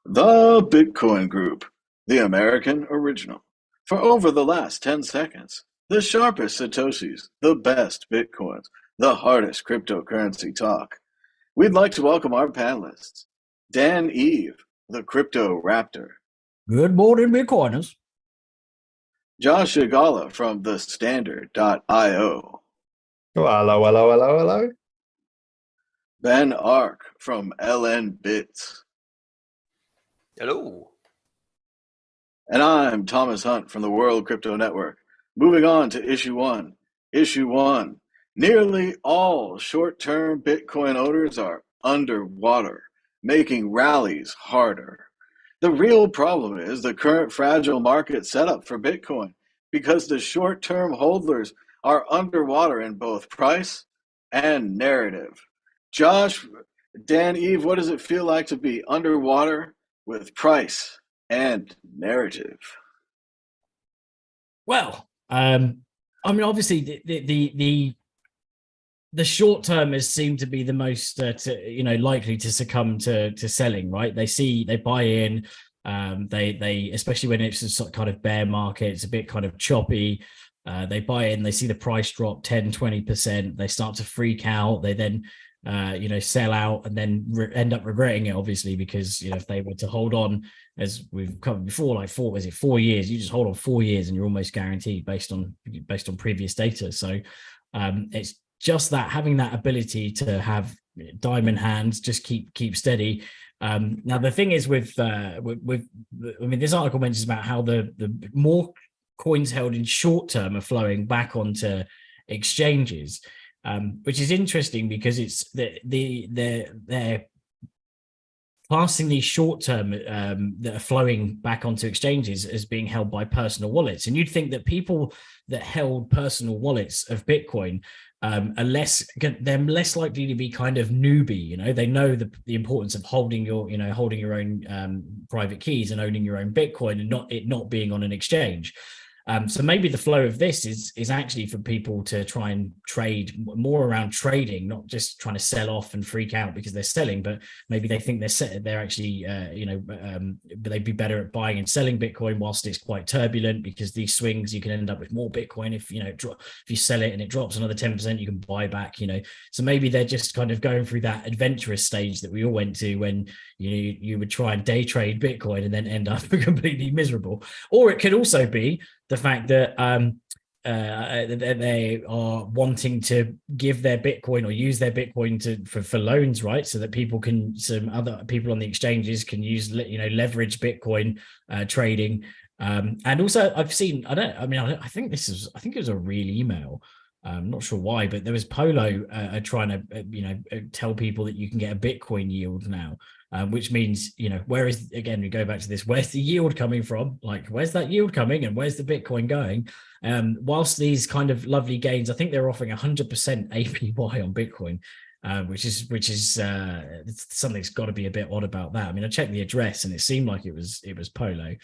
The Bitcoin Group, the American original. For over the last 10 seconds, the sharpest Satoshis, the best Bitcoins, the hardest cryptocurrency talk. We'd like to welcome our panelists. Dan Eve, the Crypto Raptor. Good morning, Bitcoiners. Josh Igala from the Standard.io. Oh, hello, hello, hello, hello. Ben Ark from LN Bits. Hello. And I'm Thomas Hunt from the World Crypto Network. Moving on to issue one. Issue one. Nearly all short-term Bitcoin owners are underwater, making rallies harder. The real problem is the current fragile market setup for Bitcoin because the short-term holders are underwater in both price and narrative. Josh, Dan, Eve, what does it feel like to be underwater with price and narrative? Well, obviously the short termers seem to be the most likely to succumb to selling, right? They buy in, they especially when it's a sort of kind of bear market, it's a bit kind of choppy. They buy in, they see the price drop 10-20%, they start to freak out, they then sell out and then end up regretting it, obviously, because if they were to hold on, as we've covered before, like 4 years, you just hold on 4 years and you're almost guaranteed based on previous data. So it's just that having that ability to have diamond hands, just keep steady. Now the thing is with this article mentions about how the more coins held in short term are flowing back onto exchanges, which is interesting because it's they're passing these short term that are flowing back onto exchanges as being held by personal wallets. And you'd think that people that held personal wallets of Bitcoin are less likely to be kind of newbie. They know the importance of holding your own private keys and owning your own Bitcoin and not being on an exchange. So maybe the flow of this is actually for people to try and trade more around trading, not just trying to sell off and freak out because they're selling, but maybe they think they're actually, they'd be better at buying and selling Bitcoin whilst it's quite turbulent, because these swings, you can end up with more Bitcoin. If you sell it and it drops another 10%, you can buy back, so maybe they're just kind of going through that adventurous stage that we all went to when you would try and day trade Bitcoin and then end up completely miserable. Or it could also be the fact that they are wanting to give their Bitcoin or use their Bitcoin for loans, right? So that some other people on the exchanges can use, leverage Bitcoin trading. And also I think it was a real email. I'm not sure why, but there was Polo trying to, tell people that you can get a Bitcoin yield now. Which means, where is, again, we go back to this, where's the yield coming from? Like, where's that yield coming and where's the Bitcoin going? Whilst these kind of lovely gains, I think they're offering 100% APY on Bitcoin, which is something's got to be a bit odd about that. I mean, I checked the address and it seemed like it was Polo.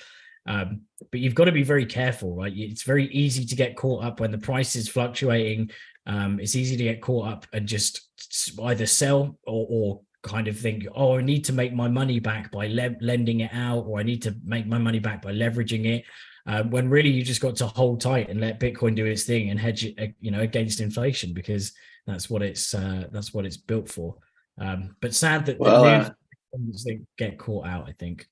But you've got to be very careful, right? It's very easy to get caught up when the price is fluctuating. It's easy to get caught up and just either sell or kind of think, I need to make my money back by lending it out, or I need to make my money back by leveraging it, when really you just got to hold tight and let Bitcoin do its thing and hedge it, against inflation, because that's what it's built for. But sad that the news get caught out, I think.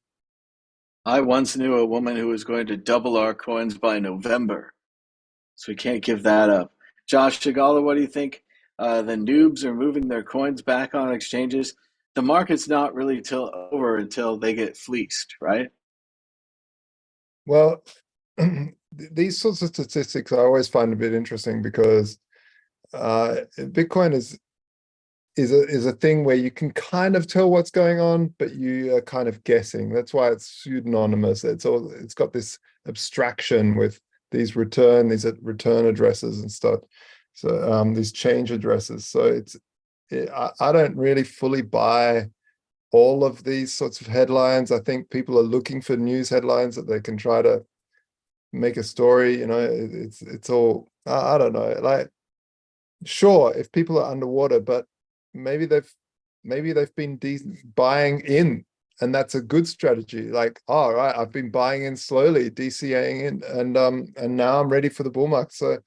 I once knew a woman who was going to double our coins by November, so we can't give that up. Josh Chagala, what do you think? The noobs are moving their coins back on exchanges. The market's not really over until they get fleeced, right? Well, these sorts of statistics I always find a bit interesting because Bitcoin is a thing where you can kind of tell what's going on, but you are kind of guessing. That's why it's pseudonymous. It's got this abstraction with these return addresses and stuff. So these change addresses. So I don't really fully buy all of these sorts of headlines. I think people are looking for news headlines that they can try to make a story. It's all, I don't know. Like, sure, if people are underwater, but maybe they've been buying in that's a good strategy. Like, all right, I've been buying in slowly, DCAing in, and now I'm ready for the bull market. So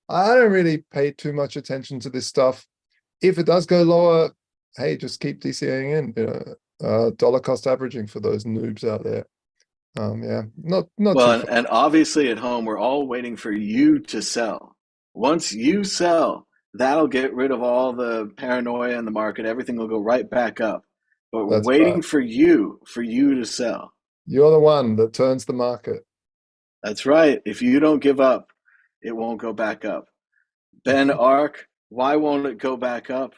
I don't really pay too much attention to this stuff. If it does go lower, hey, just keep DCAing in, dollar cost averaging for those noobs out there. Yeah, not Well, too and obviously at home, we're all waiting for you to sell. Once you sell, that'll get rid of all the paranoia in the market. Everything will go right back up. But we're That's right. waiting for you to sell. You're the one that turns the market. That's right. If you don't give up, it won't go back up. Ben Ark, why won't it go back up?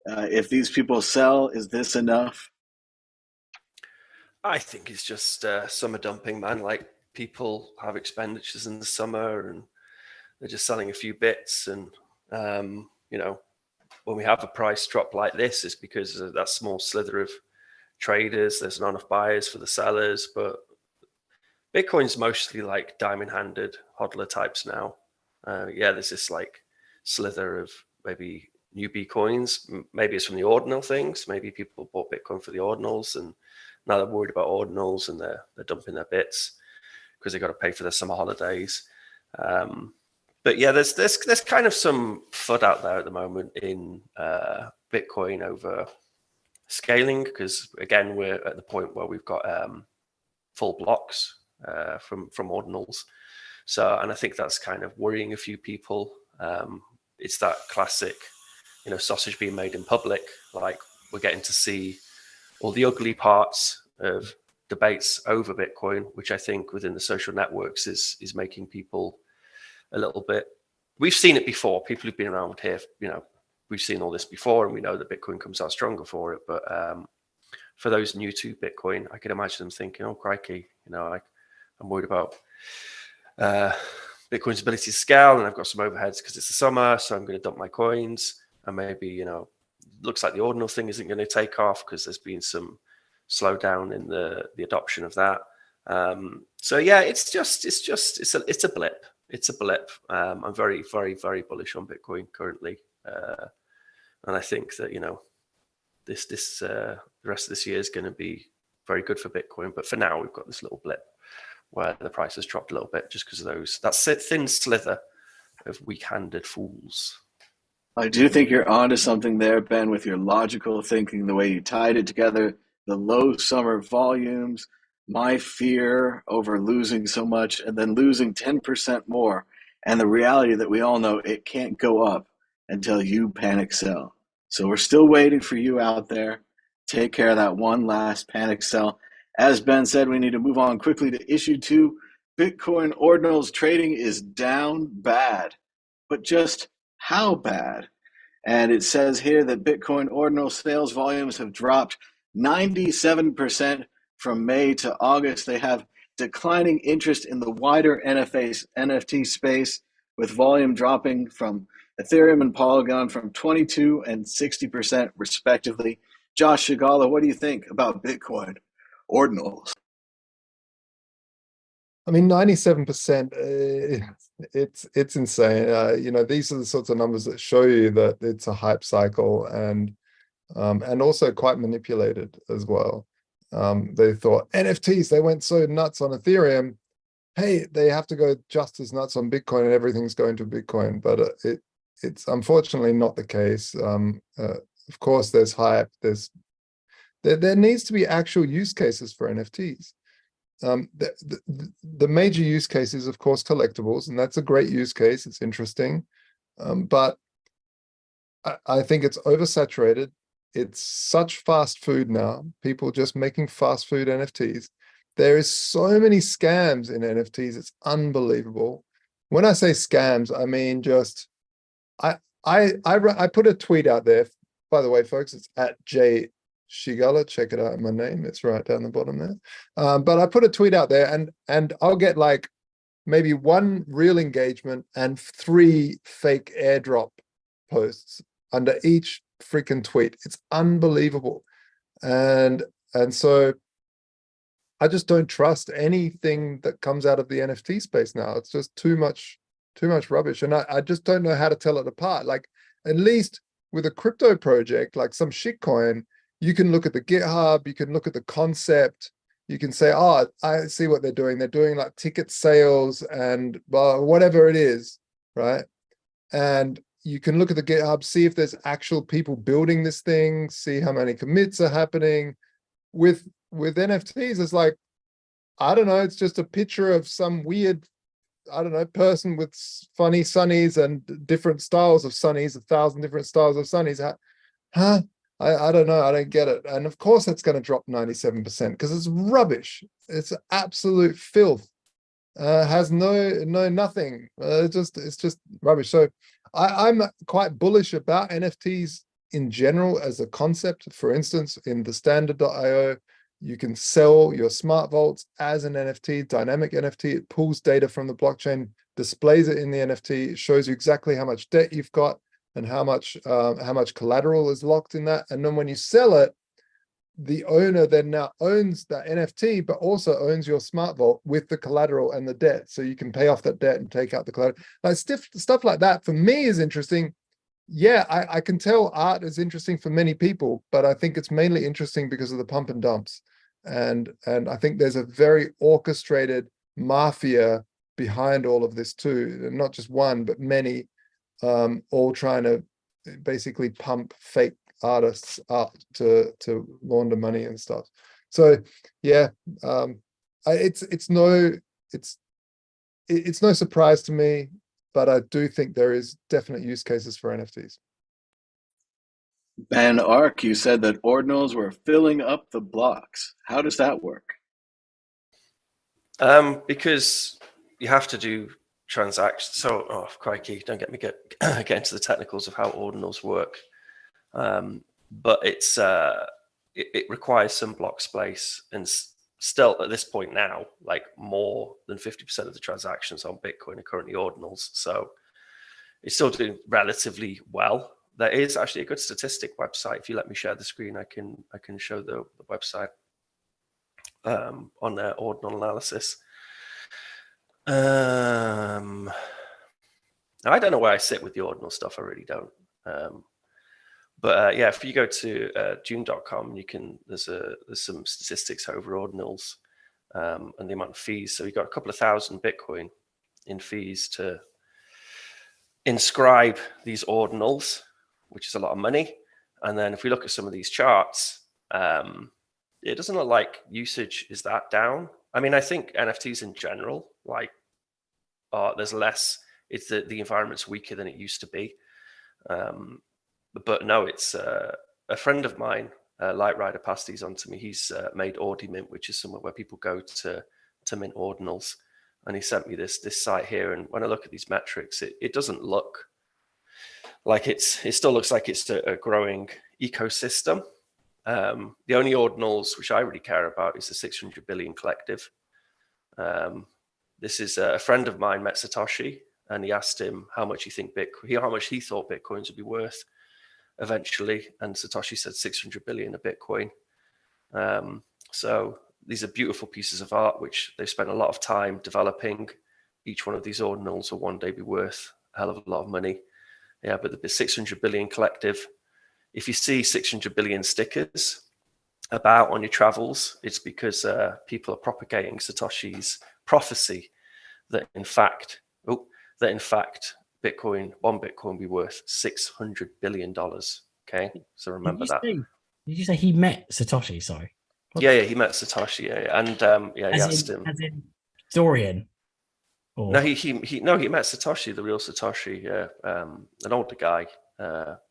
If these people sell, is this enough? I think it's just summer dumping, man. Like, people have expenditures in the summer and they're just selling a few bits. And, when we have a price drop like this, it's because of that small slither of traders. There's not enough buyers for the sellers. But Bitcoin's mostly like diamond-handed hodler types now. There's this like slither of maybe newbie coins. Maybe it's from the ordinal things. Maybe people bought Bitcoin for the ordinals and now they're worried about ordinals and they're dumping their bits because they got to pay for their summer holidays. But yeah, there's kind of some FUD out there at the moment in Bitcoin over scaling because again we're at the point where we've got full blocks from ordinals. So, and I think that's kind of worrying a few people. It's that classic, sausage being made in public. Like, we're getting to see all the ugly parts of debates over Bitcoin, which I think within the social networks is making people a little bit. We've seen it before. People who've been around here, we've seen all this before, and we know that Bitcoin comes out stronger for it. But for those new to Bitcoin, I can imagine them thinking, "Oh, crikey, I'm worried about Bitcoin's ability to scale, and I've got some overheads because it's the summer, so I'm going to dump my coins, and maybe looks like the ordinal thing isn't going to take off because there's been some slowdown in the adoption of that. So yeah, it's a blip. It's a blip. I'm very, very, very bullish on Bitcoin currently, and I think that the rest of this year is going to be very good for Bitcoin. But for now, we've got this little blip where the price has dropped a little bit just because of that thin slither of weak-handed fools. I do think you're onto something there, Ben, with your logical thinking, the way you tied it together, the low summer volumes, my fear over losing so much and then losing 10% more, and the reality that we all know it can't go up until you panic sell. So we're still waiting for you out there. Take care of that one last panic sell. As Ben said, we need to move on quickly to issue 2. Bitcoin Ordinals trading is down bad, but just how bad? And it says here that Bitcoin Ordinal sales volumes have dropped 97% from May to August. They have declining interest in the wider NFT space, with volume dropping from Ethereum and Polygon from 22 and 60% respectively. Josh Shigala, what do you think about Bitcoin Ordinals? I mean, 97%, it's insane. These are the sorts of numbers that show you that it's a hype cycle and also quite manipulated as well. They thought NFTs, they went so nuts on Ethereum. Hey, they have to go just as nuts on Bitcoin and everything's going to Bitcoin. But it's unfortunately not the case. Of course, there's hype. There needs to be actual use cases for NFTs. The major use case is, of course, collectibles, and that's a great use case. It's interesting, but I think it's oversaturated. It's such fast food now. People just making fast food NFTs. There is so many scams in NFTs. It's unbelievable. When I say scams, I mean just I put a tweet out there. By the way, folks, it's at J Shigala. Check it out in my name. It's right down the bottom there. But I put a tweet out there, and I'll get like maybe 1 real engagement and 3 fake airdrop posts under each freaking tweet. It's unbelievable. And so I just don't trust anything that comes out of the NFT space now. It's just too much rubbish. And I just don't know how to tell it apart. Like, at least with a crypto project, like some shitcoin, you can look at the GitHub, you can look at the concept, you can say, oh, I see what they're doing. They're doing like ticket sales and whatever it is, right? And you can look at the GitHub, see if there's actual people building this thing, see how many commits are happening. With NFTs, it's like, I don't know, it's just a picture of some weird, I don't know, person with funny sunnies and different styles of sunnies, 1,000 different styles of sunnies. Huh? I don't know. I don't get it. And of course it's going to drop 97% because it's rubbish. It's absolute filth. Has nothing. It's just rubbish. So I'm quite bullish about NFTs in general as a concept. For instance, in the standard.io, you can sell your smart vaults as an NFT, dynamic NFT. It pulls data from the blockchain, displays it in the NFT, it shows you exactly how much debt you've got and how much collateral is locked in that. And then when you sell it, the owner then now owns that NFT, but also owns your smart vault with the collateral and the debt. So you can pay off that debt and take out the collateral. Like stuff like that for me is interesting. Yeah, I can tell art is interesting for many people, but I think it's mainly interesting because of the pump and dumps. And I think there's a very orchestrated mafia behind all of this too. Not just one, but many, all trying to basically pump fake artists up to launder money and stuff. So yeah, it's no surprise to me, but I do think there is definite use cases for NFTs. Ben Ark, you said that ordinals were filling up the blocks. How does that work? Because you have to do transactions. So, oh crikey, don't get me get into the technicals of how ordinals work. But it requires some block space, and still at this point now, like more than 50% of the transactions on Bitcoin are currently ordinals. So it's still doing relatively well. There is actually a good statistic website. If you let me share the screen, I can show the website on their ordinal analysis. I don't know where I sit with the ordinal stuff. I really don't. But yeah, if you go to June.com, there's some statistics over ordinals and the amount of fees. So we got a couple of thousand Bitcoin in fees to inscribe these ordinals, which is a lot of money. And then if we look at some of these charts, it doesn't look like usage is that down. I mean, I think NFTs in general, like, there's less. It's the environment's weaker than it used to be. But no, it's a friend of mine, Light Rider, passed these on to me. He's made Ordimint, which is somewhere where people go to mint ordinals. And he sent me this site here. And when I look at these metrics, it doesn't look like it still looks like it's a growing ecosystem. The only ordinals which I really care about is the 600 billion collective. This is a friend of mine met Satoshi, and he asked him how much he thought Bitcoins would be worth eventually, and Satoshi said 600 billion a Bitcoin. So these are beautiful pieces of art which they've spent a lot of time developing. Each one of these ordinals will one day be worth a hell of a lot of money. Yeah, but the 600 billion collective, if you see 600 billion stickers about on your travels, it's because people are propagating Satoshi's prophecy that in fact Bitcoin, one Bitcoin will be worth $600 billion. Okay, so remember that. Did you say he met Satoshi? Sorry. Yeah, he met Satoshi. Yeah, and he asked him. As in Dorian. Or... No, he met Satoshi, the real Satoshi. Yeah, an older guy,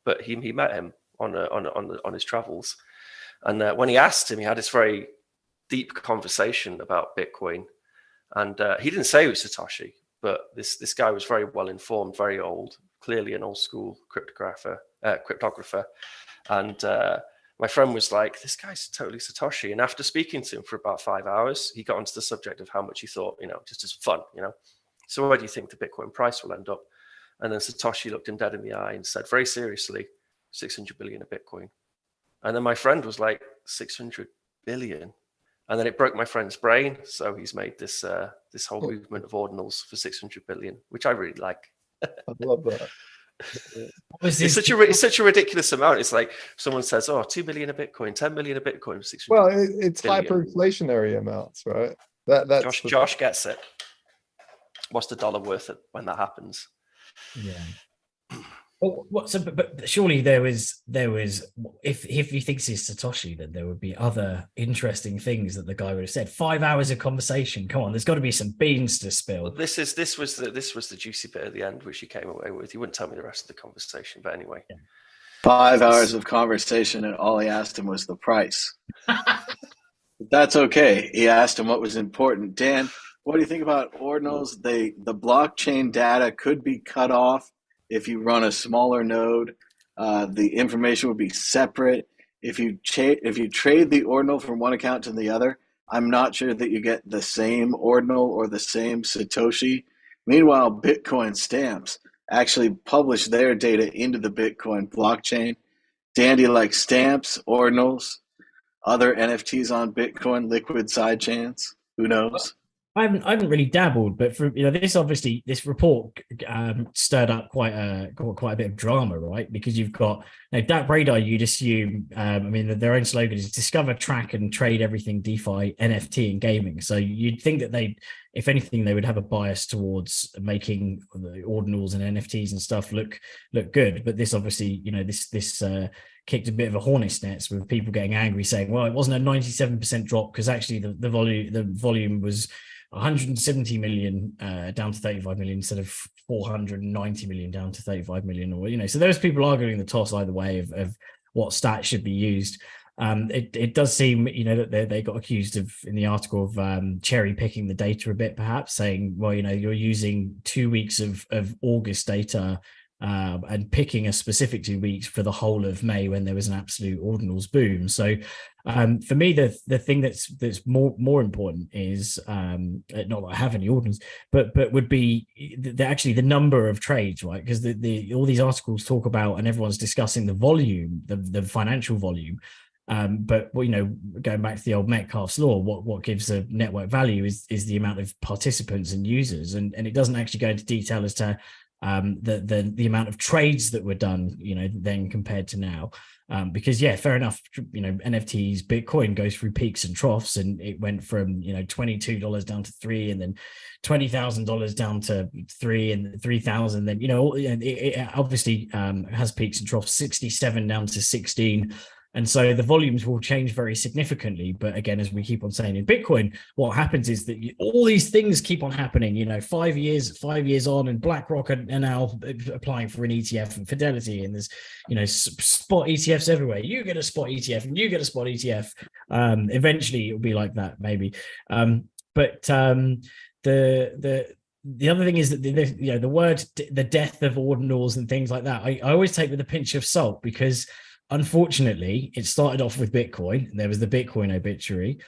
but he met him on his travels, and when he asked him, he had this very deep conversation about Bitcoin, and he didn't say it was Satoshi. But this guy was very well informed, very old, clearly an old school cryptographer. And my friend was like, this guy's totally Satoshi. And after speaking to him for about 5 hours, he got onto the subject of how much he thought, just as fun, So where do you think the Bitcoin price will end up? And then Satoshi looked him dead in the eye and said very seriously, 600 billion a Bitcoin. And then my friend was like, 600 billion? And then it broke my friend's brain. So he's made this whole movement of ordinals for 600 billion, which I really like. I love that. Obviously, It's such a ridiculous amount. It's like someone says, "Oh, 2 million a Bitcoin, 10 million a Bitcoin." Well, it's billion. hyperinflationary amounts, right? That's Josh gets it. What's the dollar worth when that happens? Yeah. Well, but surely there was if he thinks he's Satoshi, then there would be other interesting things that the guy would have said. 5 hours of conversation. Come on, there's got to be some beans to spill. Well, this was the juicy bit at the end, which he came away with. He wouldn't tell me the rest of the conversation, but anyway. Yeah. 5 hours of conversation, and all he asked him was the price. That's okay. He asked him what was important. Dan, what do you think about Ordinals? The blockchain data could be cut off if you run a smaller node. The information would be separate. If you trade the Ordinal from one account to the other, I'm not sure that you get the same Ordinal or the same Satoshi. Meanwhile, Bitcoin stamps actually publish their data into the Bitcoin blockchain. Dan, do you like stamps, Ordinals, other NFTs on Bitcoin, liquid sidechains? Who knows? I haven't really dabbled, but for this report stirred up quite a bit of drama, right? Because you've got that radar. You'd assume, their own slogan is discover, track, and trade everything DeFi, NFT, and gaming. So you'd think that if anything, they would have a bias towards making the Ordinals and NFTs and stuff look good. But this obviously, this kicked a bit of a hornet's nest with people getting angry, saying, well, it wasn't a 97% drop because actually the volume was 170 million down to 35 million instead of 490 million down to 35 million, or so there's people arguing the toss either way of what stats should be used. It does seem that they got accused of, in the article, of cherry picking the data a bit, perhaps saying, well, you're using 2 weeks of August data and picking a specific 2 weeks for the whole of May when there was an absolute Ordinals boom. So for me, the thing that's more important is not that I have any Ordinals, but would be actually the number of trades, right? Because all these articles talk about, and everyone's discussing the volume, the financial volume. But going back to the old Metcalfe's law, what gives a network value is the amount of participants and users, and it doesn't actually go into detail as to the amount of trades that were done, then compared to now. Because fair enough, NFTs, Bitcoin goes through peaks and troughs, and it went from $22 down to $3, and then $20,000 down to $3, and 3,000. Then it obviously has peaks and troughs, 67 down to 16. And so the volumes will change very significantly. But again, as we keep on saying in Bitcoin, what happens is that all these things keep on happening, 5 years on, and BlackRock are now applying for an ETF, and Fidelity, and there's, spot ETFs everywhere. You get a spot ETF and you get a spot ETF. Eventually it'll be like that, maybe. But the other thing is that the word, the death of Ordinals and things like that, I always take with a pinch of salt, because unfortunately, it started off with Bitcoin. There was the Bitcoin obituary,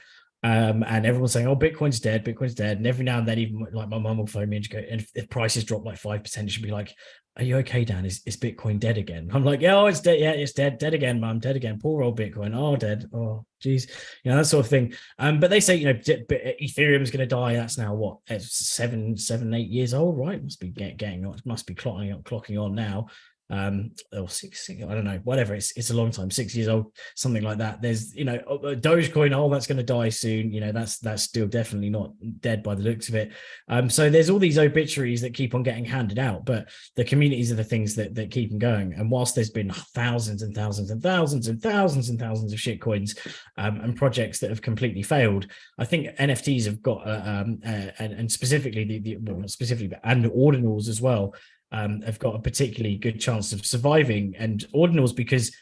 and everyone's saying, "Oh, Bitcoin's dead. Bitcoin's dead." And every now and then, even like my mum will phone me and go, and if prices drop like 5%, she'll be like, "Are you okay, Dan? Is Bitcoin dead again?" I'm like, "Yeah, it's dead. Yeah, it's dead. Dead again, Mum. Dead again. Poor old Bitcoin. Oh, dead. Oh, geez, that sort of thing." But they say, Ethereum's going to die. That's now what, 7, 8 years old, right? Must be getting on. Must be clocking on now. Or 6, I don't know, whatever. It's a long time, 6 years old, something like that. There's Dogecoin, that's going to die soon. That's still definitely not dead by the looks of it. So there's all these obituaries that keep on getting handed out, but the communities are the things that keep them going. And whilst there's been thousands and thousands and thousands and thousands and thousands of shitcoins and projects that have completely failed, I think NFTs have got and specifically not specifically, but and Ordinals as well, have got a particularly good chance of surviving. And Ordinals, because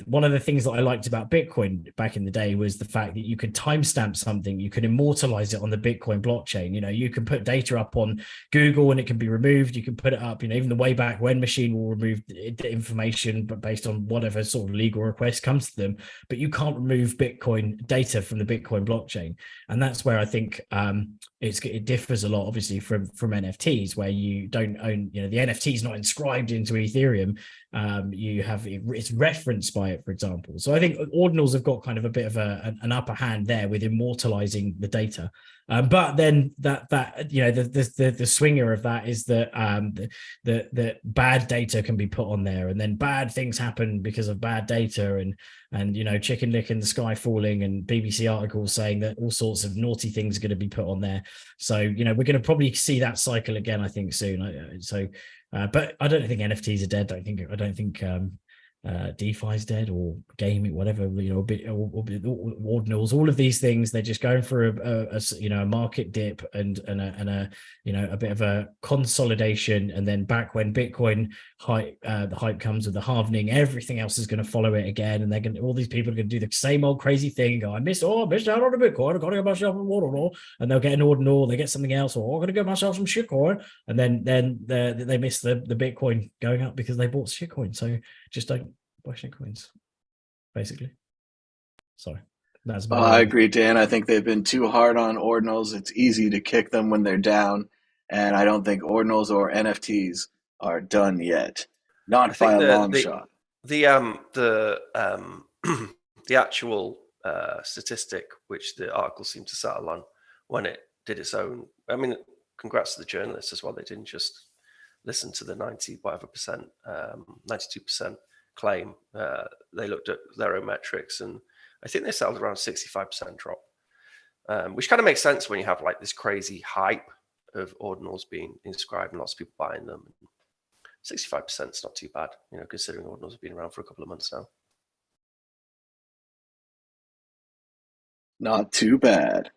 one of the things that I liked about Bitcoin back in the day was the fact that you could timestamp something, you could immortalize it on the Bitcoin blockchain. You can put data up on Google and it can be removed. You can put it up, even the way back when machine will remove the information, but based on whatever sort of legal request comes to them. But you can't remove Bitcoin data from the Bitcoin blockchain. And that's where I think it differs a lot, obviously, from NFTs, where you don't own, the NFT is not inscribed into Ethereum. You have it's referenced by it, for example. So I think Ordinals have got kind of a bit of an upper hand there with immortalizing the data. But then that you know the swinger of that is that that bad data can be put on there, and then bad things happen because of bad data, and you know, chicken lick in the sky falling, and BBC articles saying that all sorts of naughty things are going to be put on there. So you know, we're going to probably see that cycle again, I think, soon. But I don't think NFTs are dead. I don't think DeFi's dead, or gaming, whatever, you know, or Ordinals, all of these things, they're just going for a market dip and a you know, a bit of a consolidation, and then back when Bitcoin the hype comes with the halving, everything else is going to follow it again, and all these people are going to do the same old crazy thing. Go, I missed out on the Bitcoin. I got to get myself an Ordinal, and they'll get an Ordinal, they get something else, or I'm going to get myself some shitcoin, and then they miss the Bitcoin going up because they bought shitcoin. So just don't buy shitcoins, basically. Sorry, that's I agree, Dan. I think they've been too hard on Ordinals. It's easy to kick them when they're down, and I don't think Ordinals or NFTs are done yet. Not by a long shot. The actual statistic which the article seemed to settle on when it did its own. I mean, congrats to the journalists as well. They didn't just listen to the 92% claim. They looked at their own metrics, and I think they settled around 65% drop, which kind of makes sense when you have like this crazy hype of Ordinals being inscribed and lots of people buying them. 65% is not too bad, you know, considering Ordinals have been around for a couple of months now. Not too bad.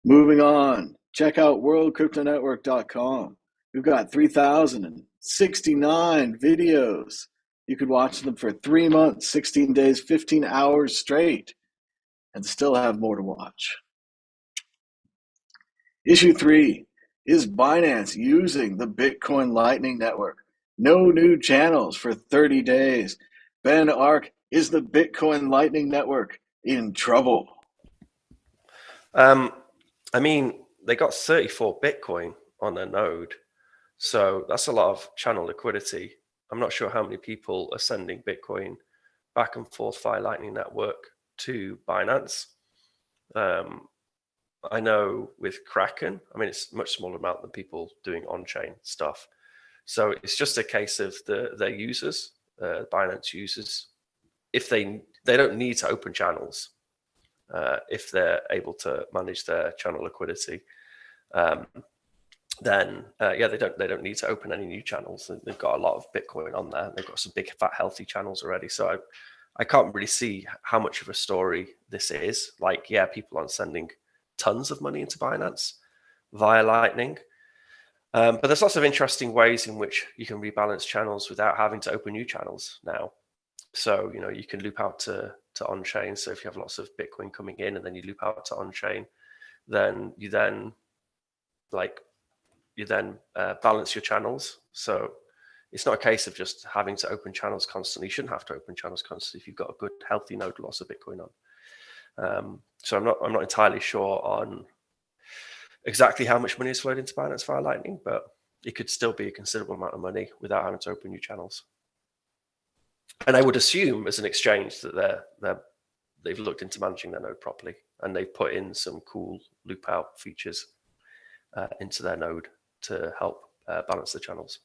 Moving on, check out worldcryptonetwork.com. We've got 3,069 videos. You could watch them for 3 months, 16 days, 15 hours straight, and still have more to watch. Issue 3, is Binance using the Bitcoin Lightning Network? No new channels for 30 days. Ben Ark, is the Bitcoin Lightning Network in trouble? I mean, they got 34 Bitcoin on their node, so that's a lot of channel liquidity. I'm not sure how many people are sending Bitcoin back and forth via Lightning Network to Binance. I know with Kraken, I mean, it's a much smaller amount than people doing on-chain stuff. So it's just a case of their users, Binance users, if they don't need to open channels, if they're able to manage their channel liquidity, then they don't need to open any new channels. They've got a lot of Bitcoin on there. They've got some big, fat, healthy channels already. So I can't really see how much of a story this is. Like, yeah, people aren't sending tons of money into Binance via Lightning. But there's lots of interesting ways in which you can rebalance channels without having to open new channels now. So, you know, you can loop out to on-chain. So if you have lots of Bitcoin coming in and then you loop out to on-chain, then you balance your channels. So it's not a case of just having to open channels constantly. You shouldn't have to open channels constantly if you've got a good, healthy node, lots of Bitcoin on. So I'm not entirely sure on exactly how much money is flowed into Binance via Lightning, but it could still be a considerable amount of money without having to open new channels. And I would assume as an exchange that they've looked into managing their node properly, and they've put in some cool loop out features into their node to help balance the channels.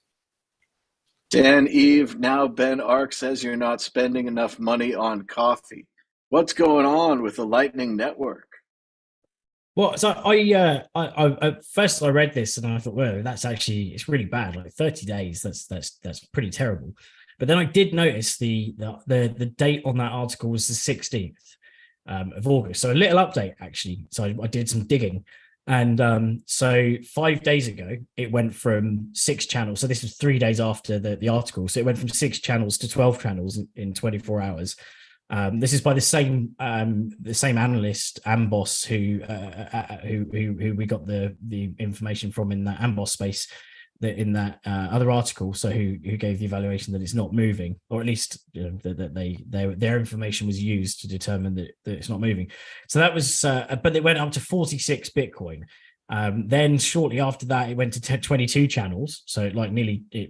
Dan Eve, now Ben Ark says you're not spending enough money on coffee. What's going on with the Lightning Network? Well, so I first I read this and I thought, well, it's really bad. Like 30 days, that's pretty terrible. But then I did notice the date on that article was the 16th of August. So a little update actually. So I did some digging, and so 5 days ago it went from 6 channels. So this was 3 days after the article. So it went from 6 channels to 12 channels in 24 hours. This is by the same analyst, Amboss, who we got the information from in that Amboss space, in that other article. So who gave the evaluation that it's not moving, or at least that their information was used to determine that it's not moving. So that was, but it went up to 46 Bitcoin. Then shortly after that, it went to 22 channels. So like it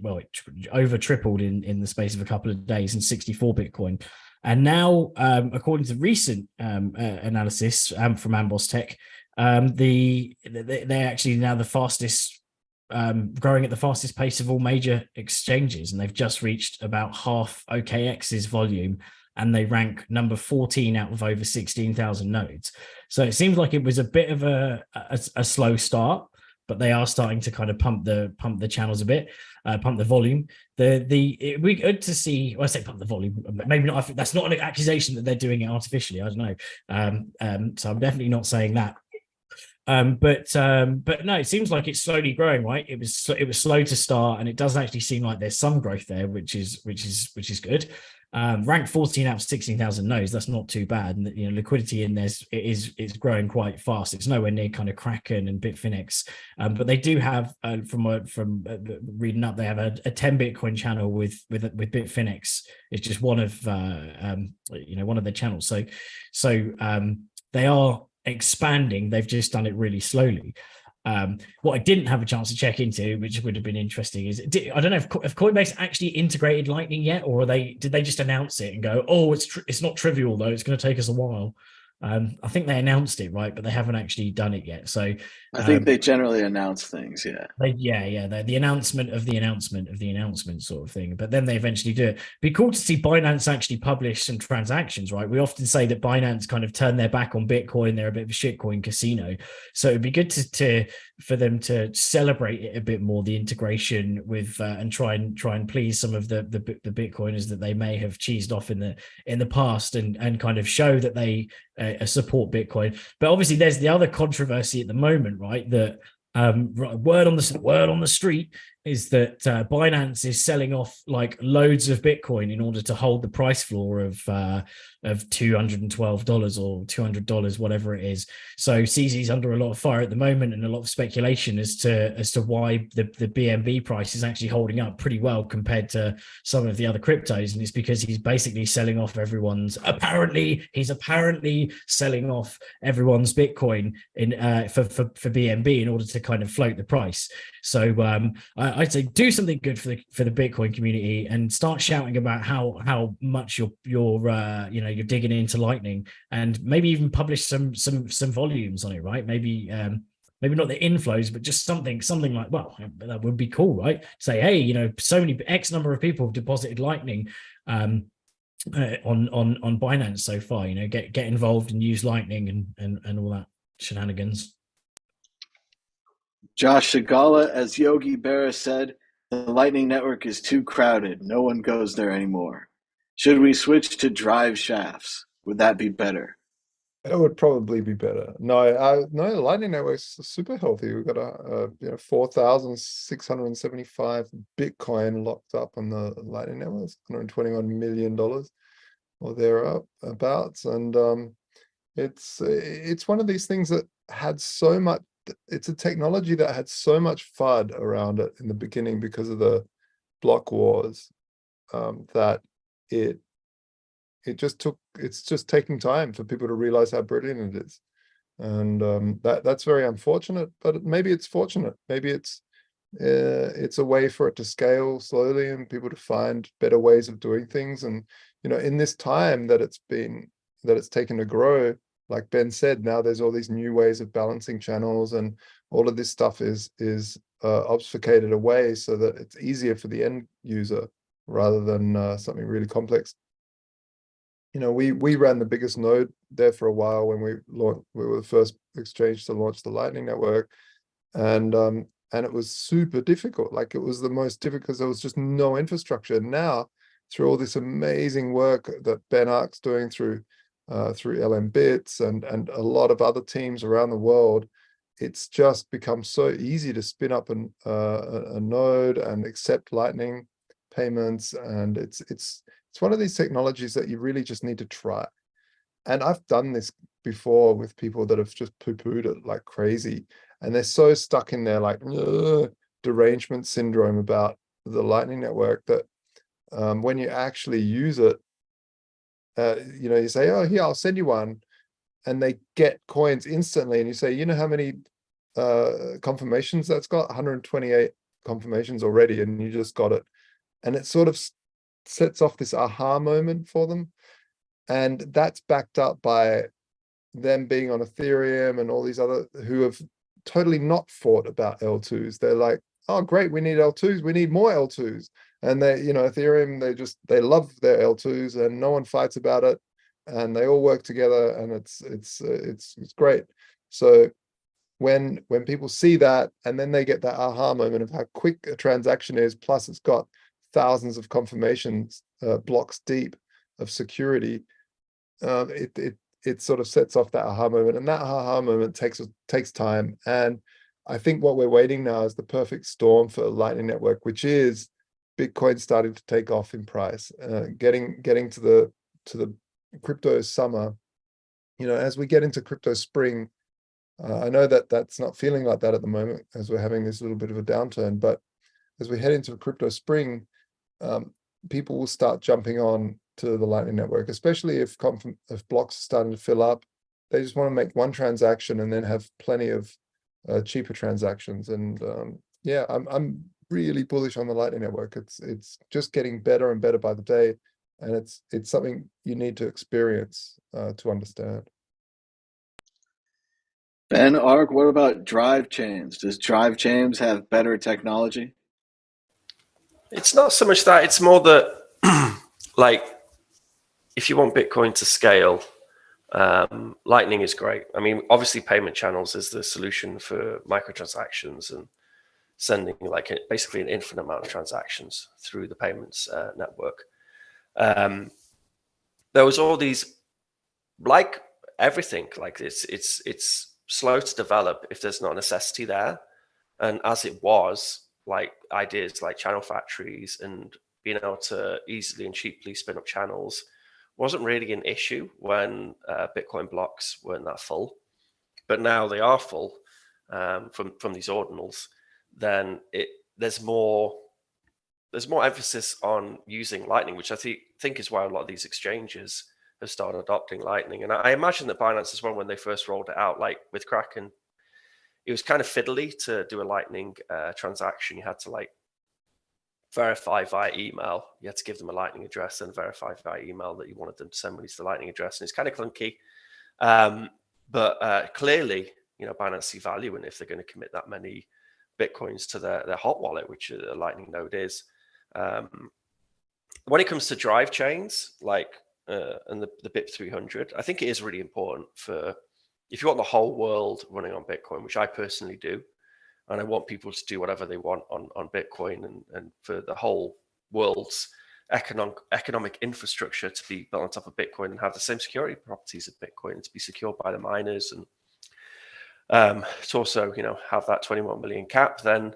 over tripled in the space of a couple of days, and 64 Bitcoin. And now, according to recent analysis from Amboss Tech, they're actually now the fastest, growing at the fastest pace of all major exchanges, and they've just reached about half OKX's volume, and they rank number 14 out of over 16,000 nodes. So it seems like it was a bit of a slow start, but they are starting to kind of pump the channels a bit, pump the volume. It'd be good to see. Well, I say pump the volume, maybe not. That's not an accusation that they're doing it artificially. I don't know. So I'm definitely not saying that. But no, it seems like it's slowly growing, right? It was slow to start, and it does actually seem like there's some growth there, which is good. Ranked 14 out of 16,000 nodes, that's not too bad, and liquidity in there is growing quite fast. It's nowhere near kind of Kraken and Bitfinex, but they do have from reading up, they have a 10 Bitcoin channel with Bitfinex. It's just one of one of the channels. So they are expanding. They've just done it really slowly. What I didn't have a chance to check into, which would have been interesting, is I don't know if Coinbase actually integrated Lightning yet, or did they just announce it and go, oh, it's not trivial though, it's going to take us a while. I think they announced it, right, but they haven't actually done it yet. So I think they generally announce things, yeah. The announcement of the announcement of the announcement sort of thing, but then they eventually do it. Be cool to see Binance actually publish some transactions, right? We often say that Binance kind of turned their back on Bitcoin; they're a bit of a shitcoin casino. So it'd be good for them to celebrate it a bit more, the integration with and try and please some of the Bitcoiners that they may have cheesed off in the past, and kind of show that they support Bitcoin. But obviously there's the other controversy at the moment, right, that word on the street is that Binance is selling off like loads of Bitcoin in order to hold the price floor of $212 or $200, whatever it is. So CZ's under a lot of fire at the moment, and a lot of speculation as to why the BNB price is actually holding up pretty well compared to some of the other cryptos, and it's because he's basically selling off apparently selling off everyone's Bitcoin for BNB in order to kind of float the price. So I'd say do something good for the Bitcoin community, and start shouting about how much you're digging into Lightning, and maybe even publish some volumes on it, right? Maybe not the inflows, but just something like, well, that would be cool, right? Say, hey, so many X number of people have deposited Lightning on Binance so far. Get involved and use Lightning and all that shenanigans. Josh Shigala, as Yogi Berra said, the Lightning Network is too crowded. No one goes there anymore. Should we switch to drive shafts? Would that be better? It would probably be better. No, the Lightning Network's super healthy. We've got 4,675 Bitcoin locked up on the Lightning Network, $121 million or thereabouts, and it's one of these things that had so much. It's a technology that had so much FUD around it in the beginning because of block wars, that it's just taking time for people to realize how brilliant it is. And that's very unfortunate, but maybe it's fortunate. Maybe it's a way for it to scale slowly and people to find better ways of doing things. And in this time that it's taken to grow, like Ben said, now there's all these new ways of balancing channels, and all of this stuff is obfuscated away so that it's easier for the end user rather than something really complex. We ran the biggest node there for a while when we were the first exchange to launch the Lightning Network, and it was super difficult. Like, it was the most difficult because there was just no infrastructure. Now, through all this amazing work that Ben Ark's doing through LM Bits and a lot of other teams around the world, it's just become so easy to spin up a node and accept Lightning payments, and it's one of these technologies that you really just need to try. And I've done this before with people that have just poo-pooed it like crazy, and they're so stuck in their like derangement syndrome about the Lightning Network that when you actually use it, you say, oh, here, I'll send you one, and they get coins instantly, and you say, how many confirmations that's got 128 confirmations already, and you just got it, and it sort of sets off this aha moment for them, and that's backed up by them being on Ethereum and all these other who have totally not thought about L2s. They're like, oh great, we need L2s, we need more L2s. And they, Ethereum, they love their L2s and no one fights about it. And they all work together and it's great. So when people see that and then they get that aha moment of how quick a transaction is, plus it's got thousands of confirmations, blocks deep of security, it sort of sets off that aha moment, and that aha moment takes time. And I think what we're waiting now is the perfect storm for Lightning Network, which is Bitcoin starting to take off in price, getting to the crypto summer. As we get into crypto spring, I know that that's not feeling like that at the moment as we're having this little bit of a downturn, but as we head into crypto spring, people will start jumping on to the Lightning Network, especially if blocks are starting to fill up. They just want to make one transaction and then have plenty of cheaper transactions. And yeah, I'm really bullish on the Lightning Network. It's just getting better and better by the day, and it's something you need to experience to understand. Ben, Ark, what about drive chains? Does drive chains have better technology? It's not so much that, it's more that like if you want Bitcoin to scale, Lightning is great. I mean, obviously payment channels is the solution for microtransactions and sending basically an infinite amount of transactions through the payments network. There was all these, like everything, like it's slow to develop if there's not a necessity there. And as it was, like ideas like channel factories and being able to easily and cheaply spin up channels wasn't really an issue when Bitcoin blocks weren't that full. But now they are full from these ordinals. Then there's more emphasis on using Lightning, which I think is why a lot of these exchanges have started adopting Lightning. And I imagine that Binance as well, when they first rolled it out, like with Kraken, it was kind of fiddly to do a Lightning transaction. You had to verify via email. You had to give them a Lightning address and verify via email that you wanted them to send money to the Lightning address. And it's kind of clunky. But clearly, Binance see value in if they're going to commit that many Bitcoins to their hot wallet, which a Lightning node is. When it comes to drive chains, and the BIP 300, I think it is really important for if you want the whole world running on Bitcoin, which I personally do, and I want people to do whatever they want on Bitcoin, and for the whole world's economic infrastructure to be built on top of Bitcoin and have the same security properties of Bitcoin, and to be secured by the miners, and to also have that 21 million cap, then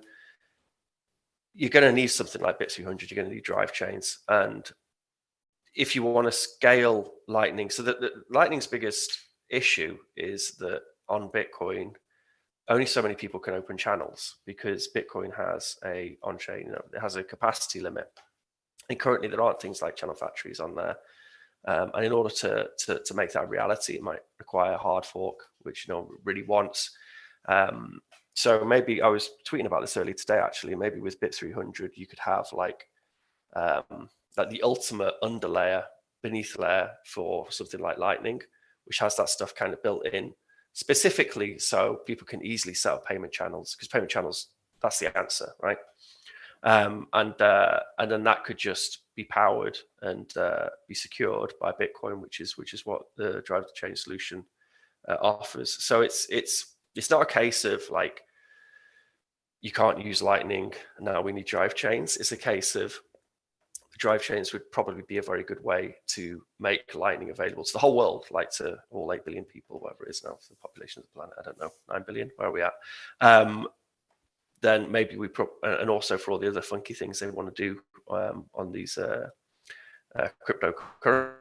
you're going to need something like BIP 300. You're going to need drive chains. And if you want to scale Lightning, so that Lightning's biggest issue is that on Bitcoin, only so many people can open channels, because Bitcoin has a on-chain, it has a capacity limit. And currently there aren't things like channel factories on there. And in order to make that a reality, it might require a hard fork, which really wants. So maybe I was tweeting about this earlier today, actually. Maybe with BIP 300, you could have like the ultimate underlayer, beneath layer for something like Lightning, which has that stuff kind of built in specifically so people can easily set up payment channels, because payment channels, that's the answer, right? And then that could just be powered and be secured by Bitcoin, which is what the drive chain solution offers. So it's not a case of like you can't use Lightning, now we need drive chains. It's a case of drive chains would probably be a very good way to make Lightning available to the whole world, like to all 8 billion people, whatever it is now, the population of the planet, I don't know, 9 billion, where are we at? Then maybe and also for all the other funky things they want to do on these cryptocurrencies.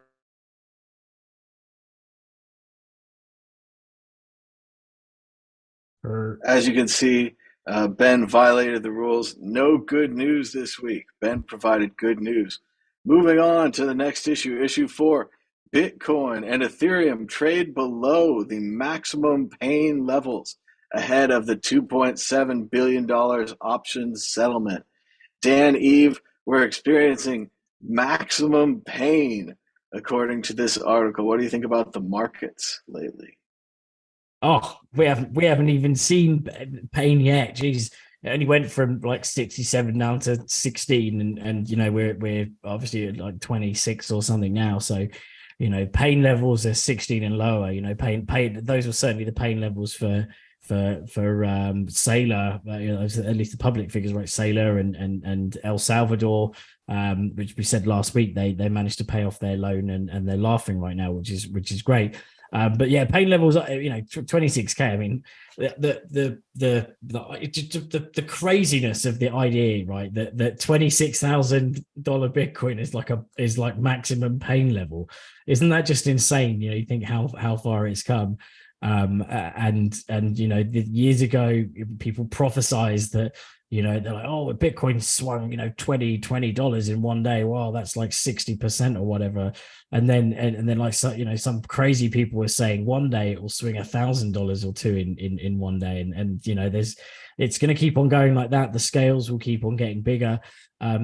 As you can see, Ben violated the rules. No good news this week. Ben provided good news. Moving on to the next issue, issue 4. Bitcoin and Ethereum trade below the maximum pain levels ahead of the $2.7 billion options settlement. Dan, Eve, we're experiencing maximum pain, according to this article. What do you think about the markets lately? Oh, we haven't even seen pain yet. Jeez, it only went from like 67 down to 16, and you know we're obviously at like 26 or something now. So, you know, pain levels are 16 and lower. You know, pain those were certainly the pain levels for Sailor, you know, at least the public figures, right? Sailor and El Salvador, which we said last week, they managed to pay off their loan, and they're laughing right now, which is great. But yeah, pain levels, you know, 26K. I mean, the craziness of the idea, right? That $26,000 Bitcoin is like maximum pain level. Isn't that just insane? You know, you think how far it's come. And you know, years ago, people prophesized that, you know, they're like, oh, Bitcoin swung, you know, $20 in one day. Wow, that's like 60% or whatever. And then like, so, you know, some crazy people were saying one day it will swing $1,000 or two in one day. And you know, it's going to keep on going like that. The scales will keep on getting bigger.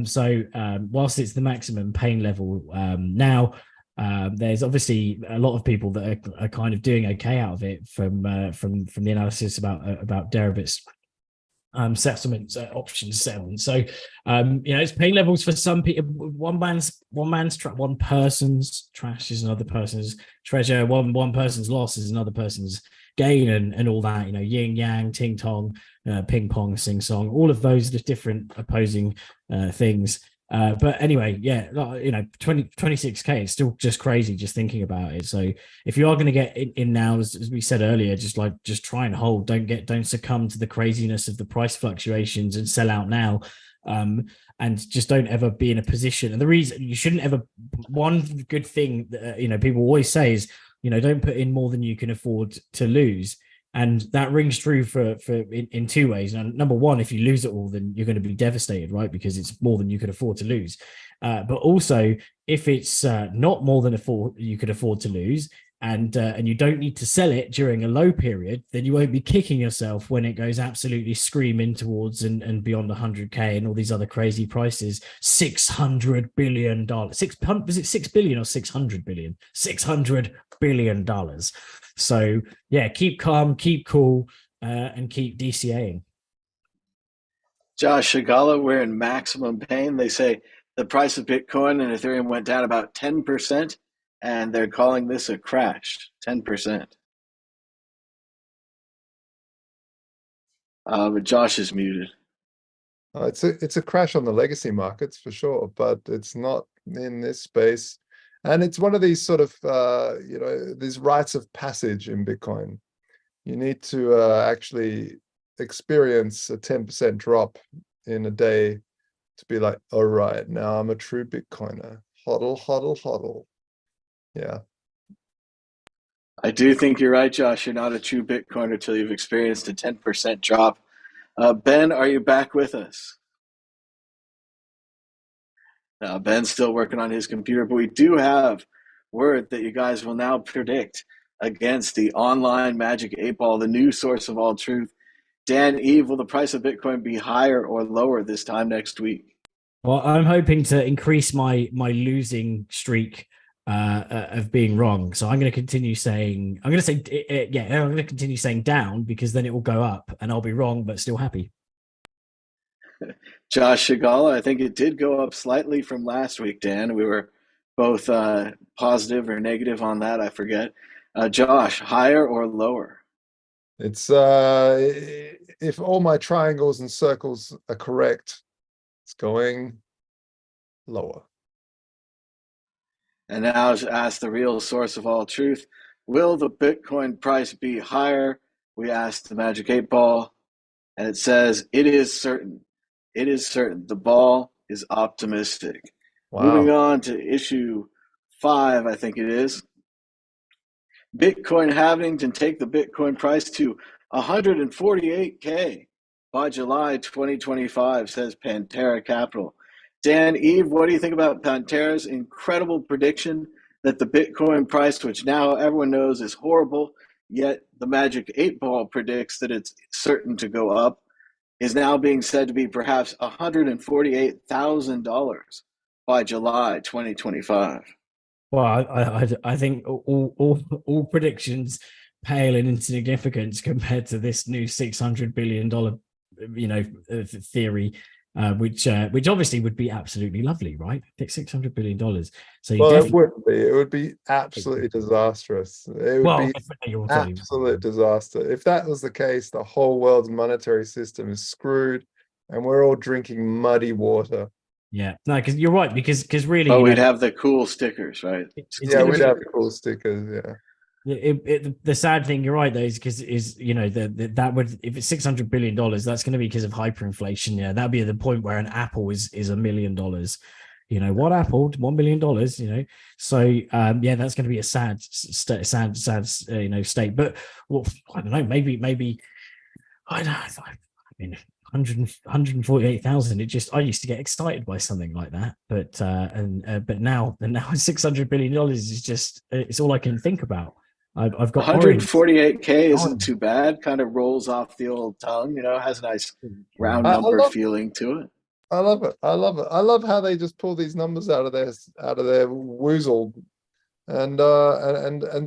So whilst it's the maximum pain level now, there's obviously a lot of people that are kind of doing okay out of it from the analysis about Deribit's settlements, options settlement. So you know, it's pain levels for some people. One person's trash is another person's treasure. One person's loss is another person's gain, and all that. You know, yin yang, ting tong, ping pong, sing song. All of those are different opposing things. But anyway, yeah, you know, 26K is still just crazy just thinking about it. So if you are going to get in now, as we said earlier, just try and hold. Don't succumb to the craziness of the price fluctuations and sell out now. And just don't ever be in a position. And the reason you shouldn't ever, one good thing that, you know, people always say is, you know, don't put in more than you can afford to lose. And that rings true in two ways. And number one, if you lose it all, then you're going to be devastated, right? Because it's more than you could afford to lose. But also, if it's not more than you could afford to lose, and you don't need to sell it during a low period, then you won't be kicking yourself when it goes absolutely screaming towards and beyond 100K and all these other crazy prices. $600 billion. Was it 6 billion or 600 billion? $600 billion. So yeah, keep calm, keep cool, and keep DCAing. Josh Shigala, we're in maximum pain. They say the price of Bitcoin and Ethereum went down about 10%, and they're calling this a crash. 10%. But Josh is muted. It's a crash on the legacy markets for sure, but it's not in this space. And it's one of these sort of, you know, these rites of passage in Bitcoin. You need to actually experience a 10% drop in a day to be like, all right, now I'm a true Bitcoiner. Hodl, hodl, hodl. Yeah. I do think you're right, Josh. You're not a true Bitcoiner until you've experienced a 10% drop. Ben, are you back with us? Now, Ben's still working on his computer, but we do have word that you guys will now predict against the online Magic 8-Ball, the new source of all truth. Dan, Eve, will the price of Bitcoin be higher or lower this time next week? Well, I'm hoping to increase my losing streak of being wrong. So I'm going to continue saying, I'm going to continue saying down, because then it will go up and I'll be wrong, but still happy. Josh Shigala, I think it did go up slightly from last week, Dan. We were both positive or negative on that. I forget. Josh, higher or lower? It's if all my triangles and circles are correct, it's going lower. And now to ask the real source of all truth, will the Bitcoin price be higher? We asked the Magic 8-Ball, and it says it is certain. It is certain. The ball is optimistic. Wow. Moving on to issue 5, I think it is. Bitcoin halving can take the Bitcoin price to 148K by July 2025, says Pantera Capital. Dan, Eve, what do you think about Pantera's incredible prediction that the Bitcoin price, which now everyone knows is horrible, yet the Magic 8 Ball predicts that it's certain to go up, is now being said to be perhaps $148,000 by July 2025. Well, I think all predictions pale in insignificance compared to this new $600 billion, theory, which obviously would be absolutely lovely, right? $600 billion. So you Well, definitely, it wouldn't be. It would be absolutely disastrous. It would be absolute disaster. If that was the case, the whole world's monetary system is screwed, and we're all drinking muddy water. Yeah, no, because you're right. Because really, but we'd have the cool stickers, right? Yeah, we'd have cool stickers. Yeah. The sad thing, you're right, though, is because that would, if it's $600 billion, that's going to be because of hyperinflation. Yeah, that'd be at the point where an Apple is $1 million. What Apple? $1 million. So yeah, that's going to be a sad state. But well, I don't know. Maybe I don't know. I mean, 148,000. I used to get excited by something like that, but now $600 billion is just, it's all I can think about. I've got 148K isn't too bad. Kind of rolls off the old tongue, has a nice round number feeling to it. I love it. I love how they just pull these numbers out of their woozle, and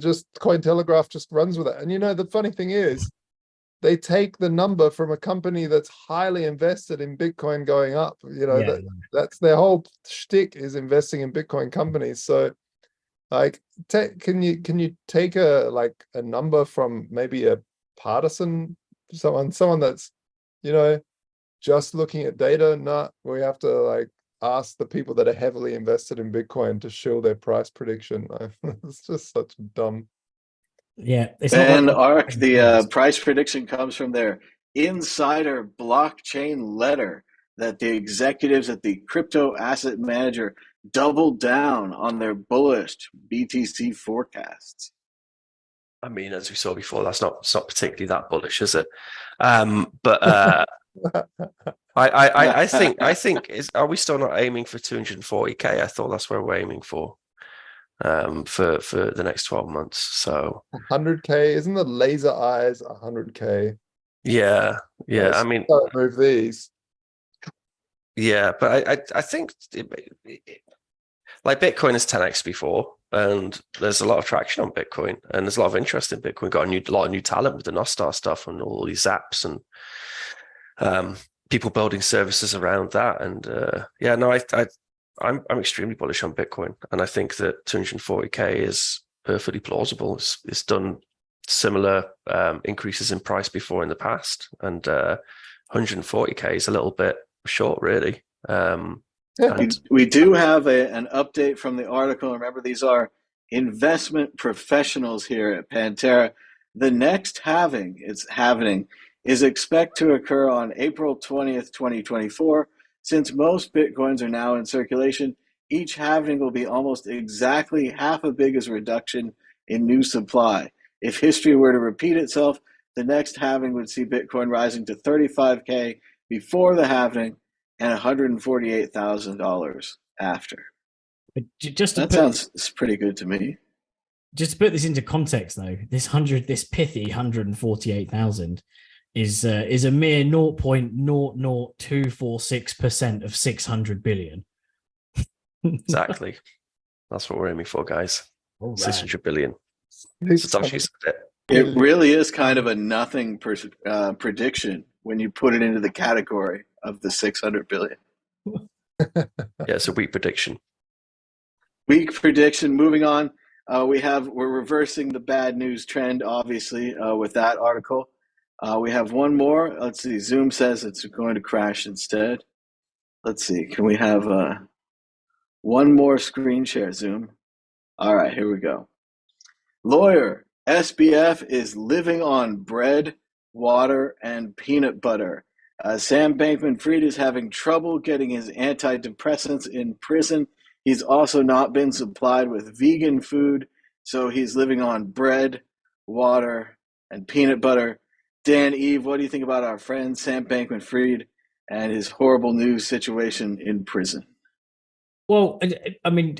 just Cointelegraph just runs with it. And the funny thing is, they take the number from a company that's highly invested in Bitcoin going up. That's their whole shtick, is investing in Bitcoin companies. So, like, can you take a number from maybe a partisan, someone that's just looking at data? No, we have to ask the people that are heavily invested in Bitcoin to show their price prediction. It's just such dumb. Yeah, and ARK, the price prediction comes from their insider blockchain letter that the executives at the crypto asset manager doubled down on their bullish BTC forecasts. I mean, as we saw before, that's not particularly that bullish, is it? But I think are we still not aiming for 240K? I thought that's where we're aiming for the next 12 months. So 100K, isn't the laser eyes 100K? Yeah. I mean, don't move these. Yeah, but I think Bitcoin is 10x before, and there's a lot of traction on Bitcoin, and there's a lot of interest in Bitcoin. Got a lot of new talent with the Nostar stuff and all these apps, and people building services around that. And I'm extremely bullish on Bitcoin, and I think that 240K is perfectly plausible. It's done similar increases in price before in the past, and 140K is a little bit short, really. We do have an update from the article. Remember, these are investment professionals here at Pantera. The next halving is expected to occur on April 20th, 2024. Since most Bitcoins are now in circulation, each halving will be almost exactly half as big as reduction in new supply. If history were to repeat itself, the next halving would see Bitcoin rising to 35K before the halving and $148,000 after. That sounds pretty good to me. Just to put this into context, though, this pithy 148,000 is a mere 0.00246% of 600 billion. Exactly. That's what we're aiming for, guys. Right. 600 billion. It really is kind of a nothing prediction when you put it into the category of the 600 billion. Yeah, it's a weak prediction. Weak prediction. Moving on, we're reversing the bad news trend, obviously, with that article. We have one more. Let's see. Zoom says it's going to crash instead. Let's see. Can we have one more screen share, Zoom? All right, here we go. Lawyer, SBF is living on bread, water, and peanut butter. Sam Bankman-Fried is having trouble getting his antidepressants in prison. He's also not been supplied with vegan food, so he's living on bread, water, and peanut butter. Dan, Eve, what do you think about our friend Sam Bankman-Fried and his horrible news situation in prison? Well, I mean,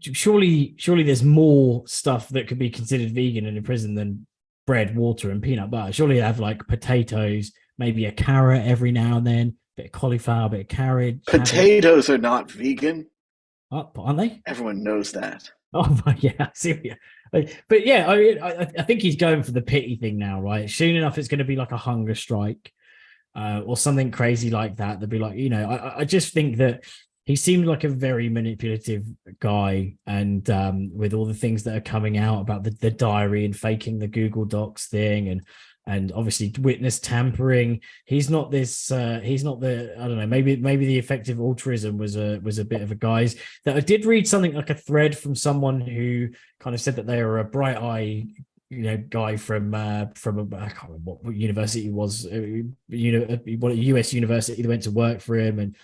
surely there's more stuff that could be considered vegan in a prison than bread, water, and peanut butter. Surely they have like potatoes, maybe a carrot every now and then, bit of cauliflower, bit of carrot, cabbage. Potatoes are not vegan. Oh, aren't they? Everyone knows that. Oh, yeah, I see. But yeah, I think he's going for the pity thing now, right? Soon enough, it's going to be like a hunger strike, or something crazy like that. They'll be like, I just think that he seemed like a very manipulative guy, and with all the things that are coming out about the diary and faking the Google Docs thing, and obviously witness tampering. He's not this. He's not the. I don't know. Maybe the effective altruism was a bit of a guise. That I did read something like a thread from someone who kind of said that they were a bright eye, guy from I can't remember what university it was, what a US university that went to work for him, and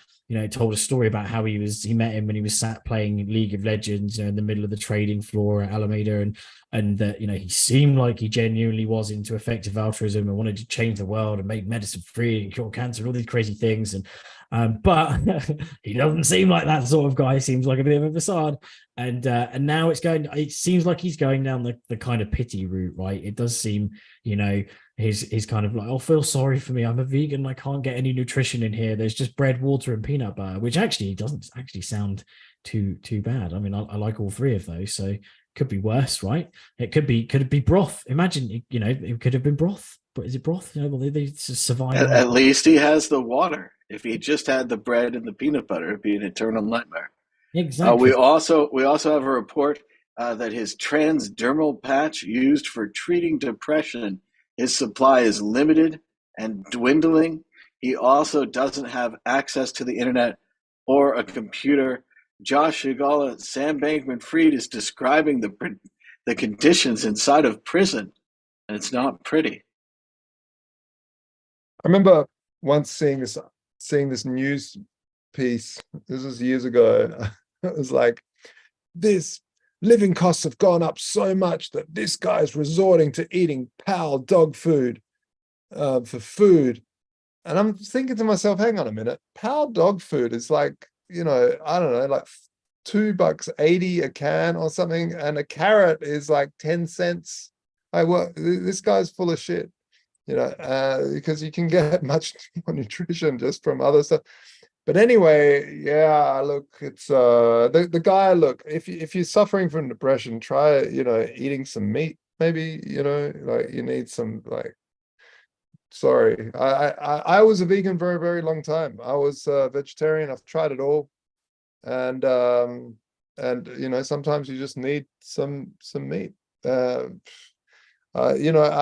told a story about how he met him when he was sat playing League of Legends, in the middle of the trading floor at Alameda, and that he seemed like he genuinely was into effective altruism and wanted to change the world and make medicine free and cure cancer and all these crazy things. And but he doesn't seem like that sort of guy. He seems like a bit of a facade. And now it seems like he's going down the kind of pity route, right? It does seem, he's kind of like, oh, feel sorry for me. I'm a vegan. I can't get any nutrition in here. There's just bread, water, and peanut butter, which actually doesn't actually sound too bad. I mean, I like all three of those, so it could be worse, right? Could it be broth? Imagine, it could have been broth. But is it broth? They survive. At least he has the water. If he just had the bread and the peanut butter, it'd be an eternal nightmare. Exactly. We also have a report that his transdermal patch used for treating depression, his supply is limited and dwindling. He also doesn't have access to the internet or a computer. Josh Shigala, Sam Bankman-Fried is describing the conditions inside of prison, and it's not pretty. I remember once seeing this news piece. This was years ago. It was like, this living costs have gone up so much that this guy's resorting to eating PAL dog food for food. And I'm thinking to myself, hang on a minute, PAL dog food is like, I don't know, like $2.80 a can or something, and a carrot is like 10 cents. This guy's full of shit. Because you can get much more nutrition just from other stuff. But anyway, yeah, look, it's the guy. Look, if you're suffering from depression, try eating some meat. Maybe like you need some like. Sorry, I was a vegan for a very long time. I was vegetarian. I've tried it all, and sometimes you just need some meat. I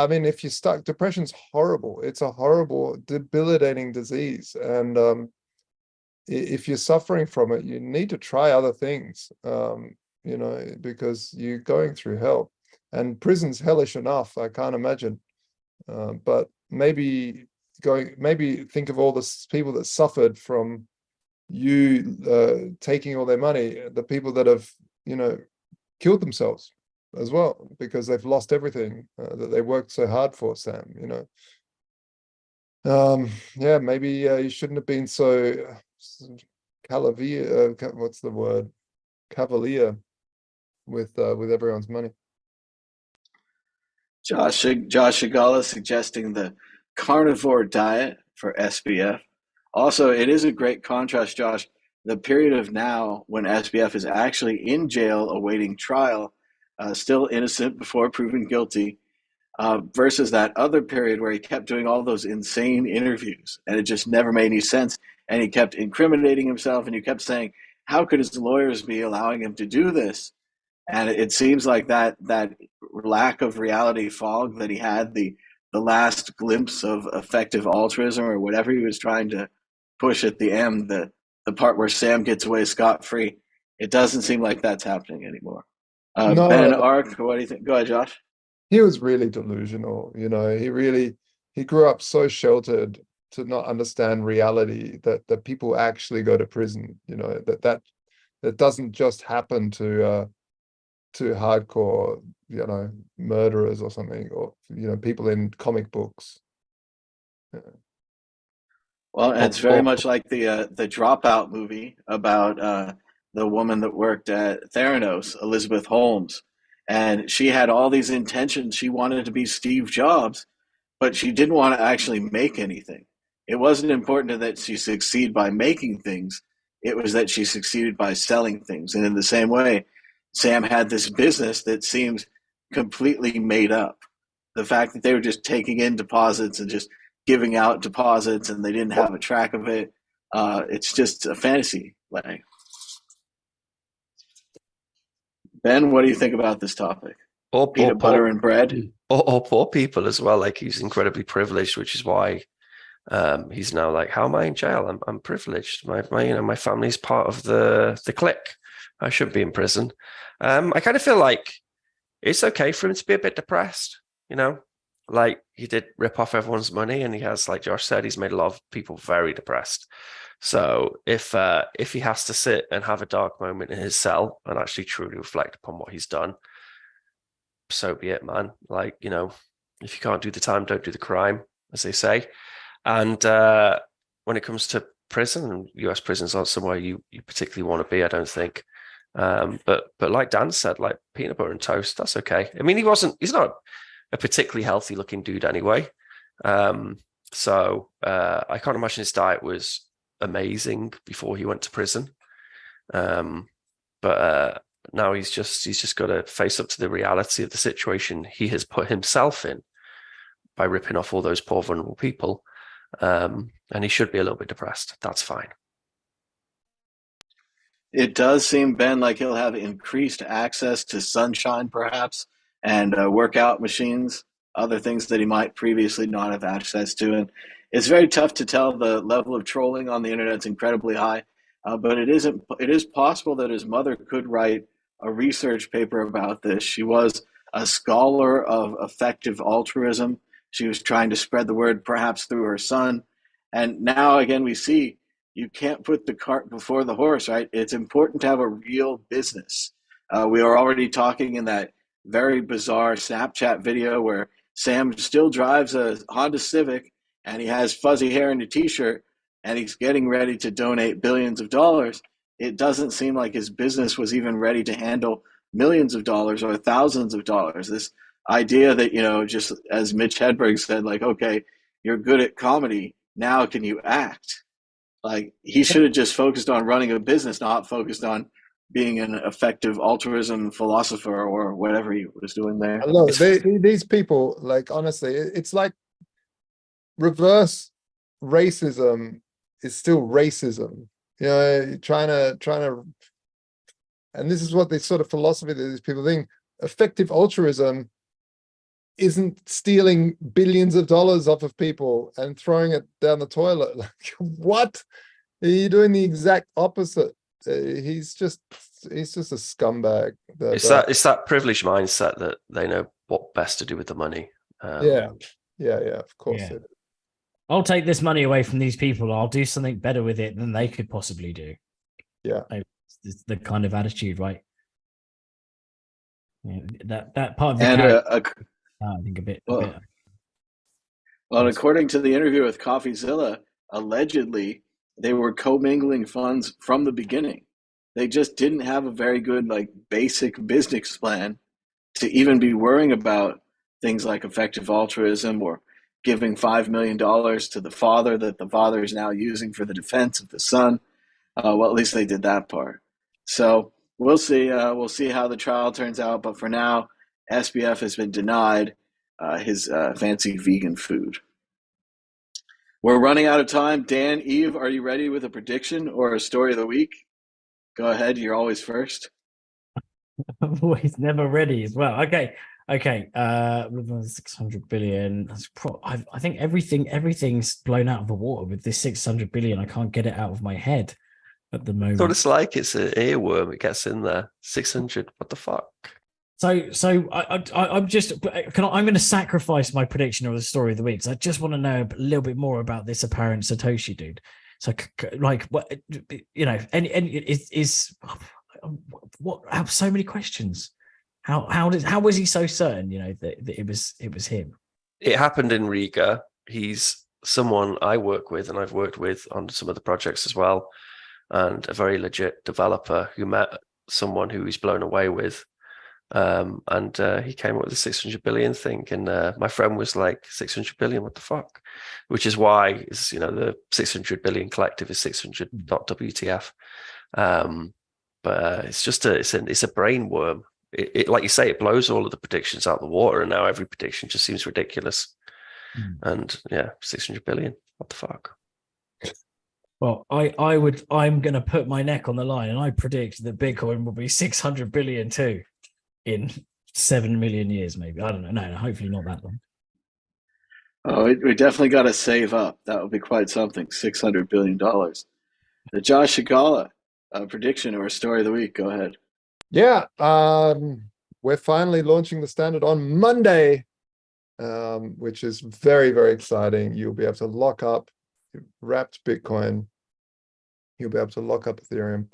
mean, if you're stuck, depression's horrible. It's a horrible, debilitating disease. And if you're suffering from it, you need to try other things, because you're going through hell. And prison's hellish enough, I can't imagine. But maybe think of all the people that suffered from you taking all their money, the people that have, killed themselves as well, because they've lost everything that they worked so hard for, Sam. Yeah, maybe you shouldn't have been so cavalier. What's the word? Cavalier with everyone's money. Josh Shigala suggesting the carnivore diet for SBF. Also, it is a great contrast, Josh, the period of now when SBF is actually in jail awaiting trial, still innocent before proven guilty, versus that other period where he kept doing all those insane interviews and it just never made any sense. And he kept incriminating himself, and you kept saying, how could his lawyers be allowing him to do this? And it seems like that lack of reality fog that he had, the last glimpse of effective altruism or whatever he was trying to push at the end, the part where Sam gets away scot-free, it doesn't seem like that's happening anymore. No, Ben Ark, what do you think? Go ahead, Josh. He was really delusional. He grew up so sheltered to not understand reality, that people actually go to prison. That doesn't just happen to hardcore, murderers or something, or people in comic books. Well, it's very much like the Dropout movie about the woman that worked at Theranos, Elizabeth Holmes, and she had all these intentions. She wanted to be Steve Jobs, but she didn't want to actually make anything. It wasn't important that she succeed by making things. It was that she succeeded by selling things. And in the same way, Sam had this business that seems completely made up. The fact that they were just taking in deposits and just giving out deposits and they didn't have a track of it, it's just a fantasy land. Ben, what do you think about this topic? Or Peanut butter and bread? Or poor people as well. Like, he's incredibly privileged, which is why he's now like, how am I in jail? I'm privileged. My family's part of the clique. I shouldn't be in prison. I kind of feel like it's okay for him to be a bit depressed, like he did rip off everyone's money, and he has, like Josh said, he's made a lot of people very depressed. So if he has to sit and have a dark moment in his cell and actually truly reflect upon what he's done, so be it, man. Like, if you can't do the time, don't do the crime, as they say. And when it comes to prison, US prisons aren't somewhere you particularly want to be, I don't think. But like Dan said, like peanut butter and toast, that's okay. I mean, he's not a particularly healthy looking dude anyway. So I can't imagine his diet was amazing before he went to prison. But now he's just got to face up to the reality of the situation he has put himself in by ripping off all those poor vulnerable people. And he should be a little bit depressed. That's fine. It does seem, Ben, like he'll have increased access to sunshine, perhaps, and workout machines, other things that he might previously not have access to. And it's very tough to tell. The level of trolling on the internet is incredibly high, but it is possible that his mother could write a research paper about this. She was a scholar of effective altruism. She was trying to spread the word, perhaps through her son. And now, again, we see you can't put the cart before the horse, right? It's important to have a real business. We are already talking in that very bizarre Snapchat video where Sam still drives a Honda Civic and he has fuzzy hair and a t-shirt and he's getting ready to donate billions of dollars. It doesn't seem like his business was even ready to handle millions of dollars or thousands of dollars. This idea that, just as Mitch Hedberg said, like, okay, you're good at comedy, now can you act? Like, he should have just focused on running a business, not focused on being an effective altruism philosopher or whatever he was doing there. Look, these people, like, honestly, it's like reverse racism is still racism. Trying to, and this is what this sort of philosophy that these people think. Effective altruism isn't stealing billions of dollars off of people and throwing it down the toilet. Like, what? You're doing the exact opposite. He's just a scumbag. It's that privileged mindset that they know what best to do with the money. Yeah, of course. Yeah. I'll take this money away from these people. I'll do something better with it than they could possibly do. Yeah, it's the kind of attitude, right? Yeah, that part of the I think a bit. Well, according to the interview with CoffeeZilla, allegedly they were commingling funds from the beginning. They just didn't have a very good, like, basic business plan to even be worrying about things like effective altruism or giving $5 million to the father that the father is now using for the defense of the son. Well, at least they did that part. So we'll see. We'll see how the trial turns out. But for now, SBF has been denied his fancy vegan food. We're running out of time. Dan, Eve, are you ready with a prediction or a story of the week? Go ahead. You're always first. I'm always never ready as well. Okay. 600 billion. That's I think everything's blown out of the water with this 600 billion. I can't get it out of my head at the moment. That's what it's like. It's an earworm. It gets in there. 600. What the fuck? So I'm going to sacrifice my prediction of the story of the week because I just want to know a little bit more about this apparent Satoshi dude. So, like, what, so many questions. How was he so certain, that it was him? It happened in Riga. He's someone I work with, and I've worked with on some of the projects as well, and a very legit developer who met someone who he's blown away with. And he came up with the 600 billion thing, and my friend was like, 600 billion, what the fuck? Which is why the 600 billion collective is 600.WTF. But it's just it's a brain worm. It like you say, it blows all of the predictions out of the water, and now every prediction just seems ridiculous. And yeah, 600 billion, what the fuck? Well, I'm going to put my neck on the line, and I predict that Bitcoin will be 600 billion too in 7 million years, maybe. I don't know. No, hopefully not that long. Oh, we definitely got to save up. That would be quite something. $600 billion. Josh Shigala, a prediction or a story of the week. Go ahead. Yeah, we're finally launching the standard on Monday, which is very, very exciting. You'll be able to lock up wrapped Bitcoin. You'll be able to lock up Ethereum,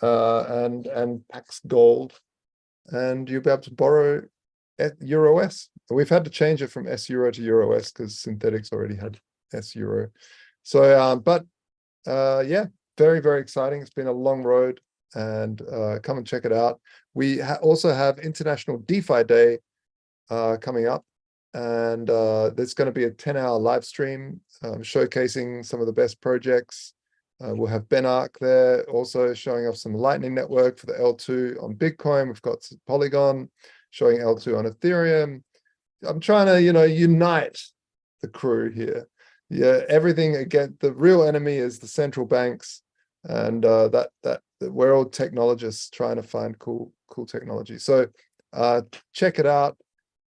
and Pax Gold, and you'll be able to borrow at EuroS. We've had to change it from S Euro to EuroS because Synthetics already had S Euro. So, yeah, very, very exciting. It's been a long road, and come and check it out. We also have International DeFi Day coming up, and there's going to be a 10-hour live stream showcasing some of the best projects. We'll have Ben Ark there also showing off some Lightning Network for the L2 on Bitcoin. We've got Polygon showing L2 on Ethereum. I'm trying to, unite the crew here. Yeah, everything again. The real enemy is the central banks, and that we're all technologists trying to find cool technology. So check it out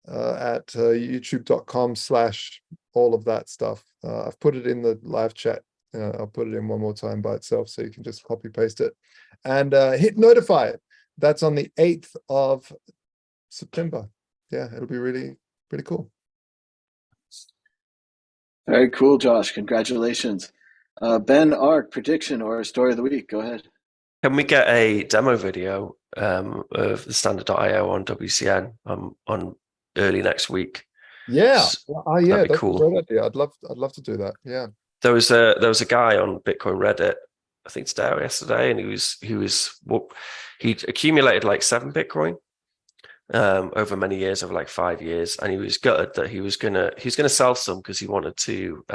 at youtube.com/all of that stuff. I've put it in the live chat. I'll put it in one more time by itself, so you can just copy paste it and hit notify. That's on the 8th of September. Yeah, it'll be really, really cool. Very cool, Josh. Congratulations. Ben Ark, prediction or a story of the week. Go ahead. Can we get a demo video of the standard.io on WCN on early next week? Yeah. Yeah, that'd be that's cool. a great idea. I'd love to do that. Yeah. There was a guy on Bitcoin Reddit, I think today or yesterday, and he'd accumulated like 7 Bitcoin over many years, over like 5 years, and he was gutted that he was gonna sell some because he wanted to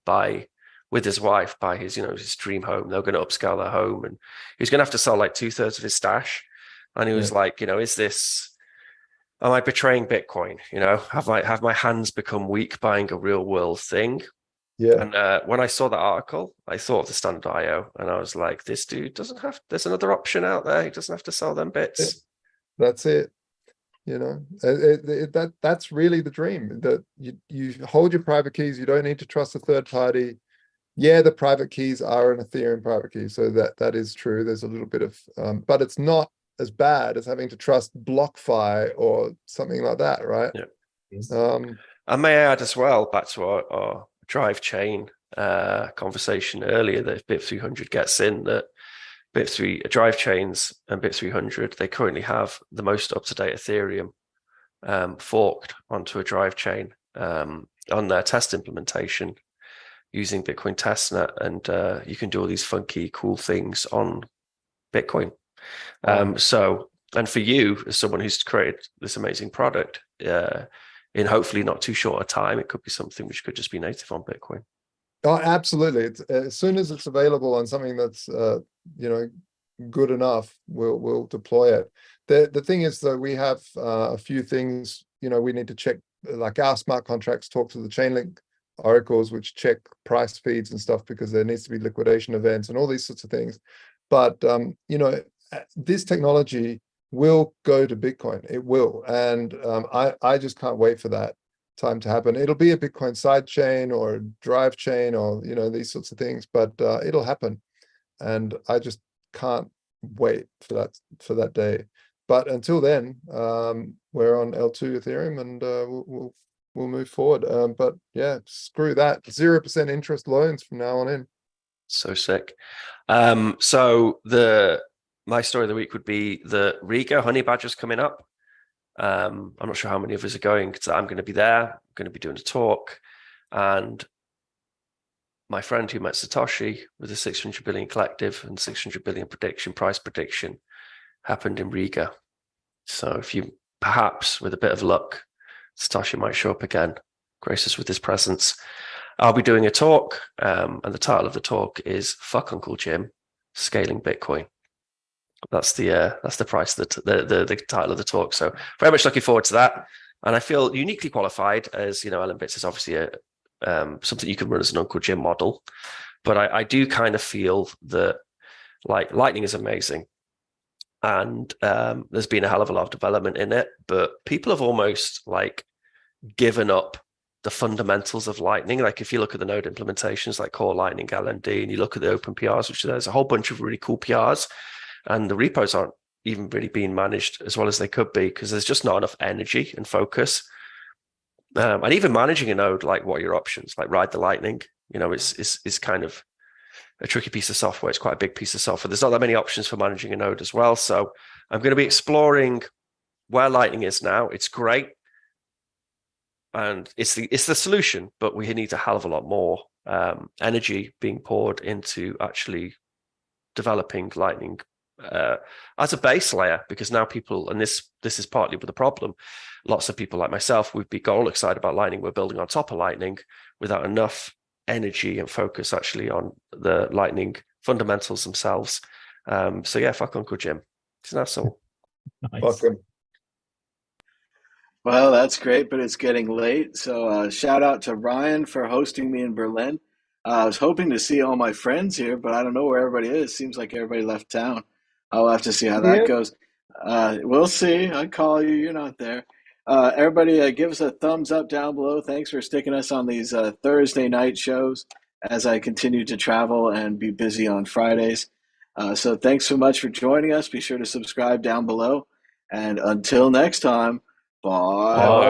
buy with his wife, buy his his dream home. They were going to upscale their home, and he was going to have to sell like 2/3 of his stash. And he was like, is this? Am I betraying Bitcoin? Have my hands become weak buying a real world thing? Yeah. And when I saw that article, I thought of the standard.io, and I was like, this dude doesn't have. There's another option out there. He doesn't have to sell them bits. That's it. That's really the dream, that you hold your private keys. You don't need to trust a third party. Yeah, the private keys are an Ethereum private key, so that is true. There's a little bit of but it's not as bad as having to trust BlockFi or something like that, right? Yeah. I may add as well, back to our drive chain conversation earlier, that if BIP300 gets in, that BIP3 drive chains and BIP300, they currently have the most up-to-date Ethereum forked onto a drive chain on their test implementation using Bitcoin testnet, and you can do all these funky, cool things on Bitcoin. So, and for you, as someone who's created this amazing product, in hopefully not too short a time, it could be something which could just be native on Bitcoin. Oh, absolutely. It's, as soon as it's available on something that's good enough, we'll deploy it. The thing is, though, we have a few things we need to check. Like our smart contracts talk to the Chainlink oracles, which check price feeds and stuff, because there needs to be liquidation events and all these sorts of things. But this technology will go to Bitcoin. It will, and I just can't wait for that time to happen. It'll be a Bitcoin side chain or a drive chain or these sorts of things, but it'll happen, and I just can't wait for that day. But until then, we're on L2 Ethereum, and we'll move forward. But yeah, screw that. 0% interest loans from now on in. So sick. So my story of the week would be the Riga Honey Badger's coming up. I'm not sure how many of us are going, because I'm going to be there. I'm going to be doing a talk, and my friend who met Satoshi with the 600 billion collective and 600 billion price prediction happened in Riga. So if you, perhaps with a bit of luck, Satoshi might show up again, grace us with his presence. I'll be doing a talk, and the title of the talk is "Fuck Uncle Jim, Scaling Bitcoin." That's the price, the title of the talk. So very much looking forward to that, and I feel uniquely qualified, as you know, LNbits is obviously a something you can run as an Uncle Jim model, but I do kind of feel that like Lightning is amazing, and there's been a hell of a lot of development in it, but people have almost like given up the fundamentals of Lightning. Like if you look at the node implementations like Core Lightning, LND, and you look at the open PRs, which there's a whole bunch of really cool PRs, and the repos aren't even really being managed as well as they could be because there's just not enough energy and focus. And even managing a node, like what are your options? Like ride the Lightning, you know, is kind of a tricky piece of software. It's quite a big piece of software. There's not that many options for managing a node as well. So I'm going to be exploring where Lightning is now. It's great. And it's the solution, but we need a hell of a lot more energy being poured into actually developing Lightning as a base layer, because now people, and this is partly with the problem, lots of people like myself, we've got all excited about Lightning. We're building on top of Lightning without enough energy and focus actually on the Lightning fundamentals themselves. So yeah, fuck Uncle Jim. He's an asshole. Nice. Fuck him. Well, that's great, but it's getting late. So shout out to Ryan for hosting me in Berlin. I was hoping to see all my friends here, but I don't know where everybody is. Seems like everybody left town. I'll have to see how that goes. We'll see. I call you. You're not there. Everybody, give us a thumbs up down below. Thanks for sticking us on these Thursday night shows as I continue to travel and be busy on Fridays. So thanks so much for joining us. Be sure to subscribe down below. And until next time, bye.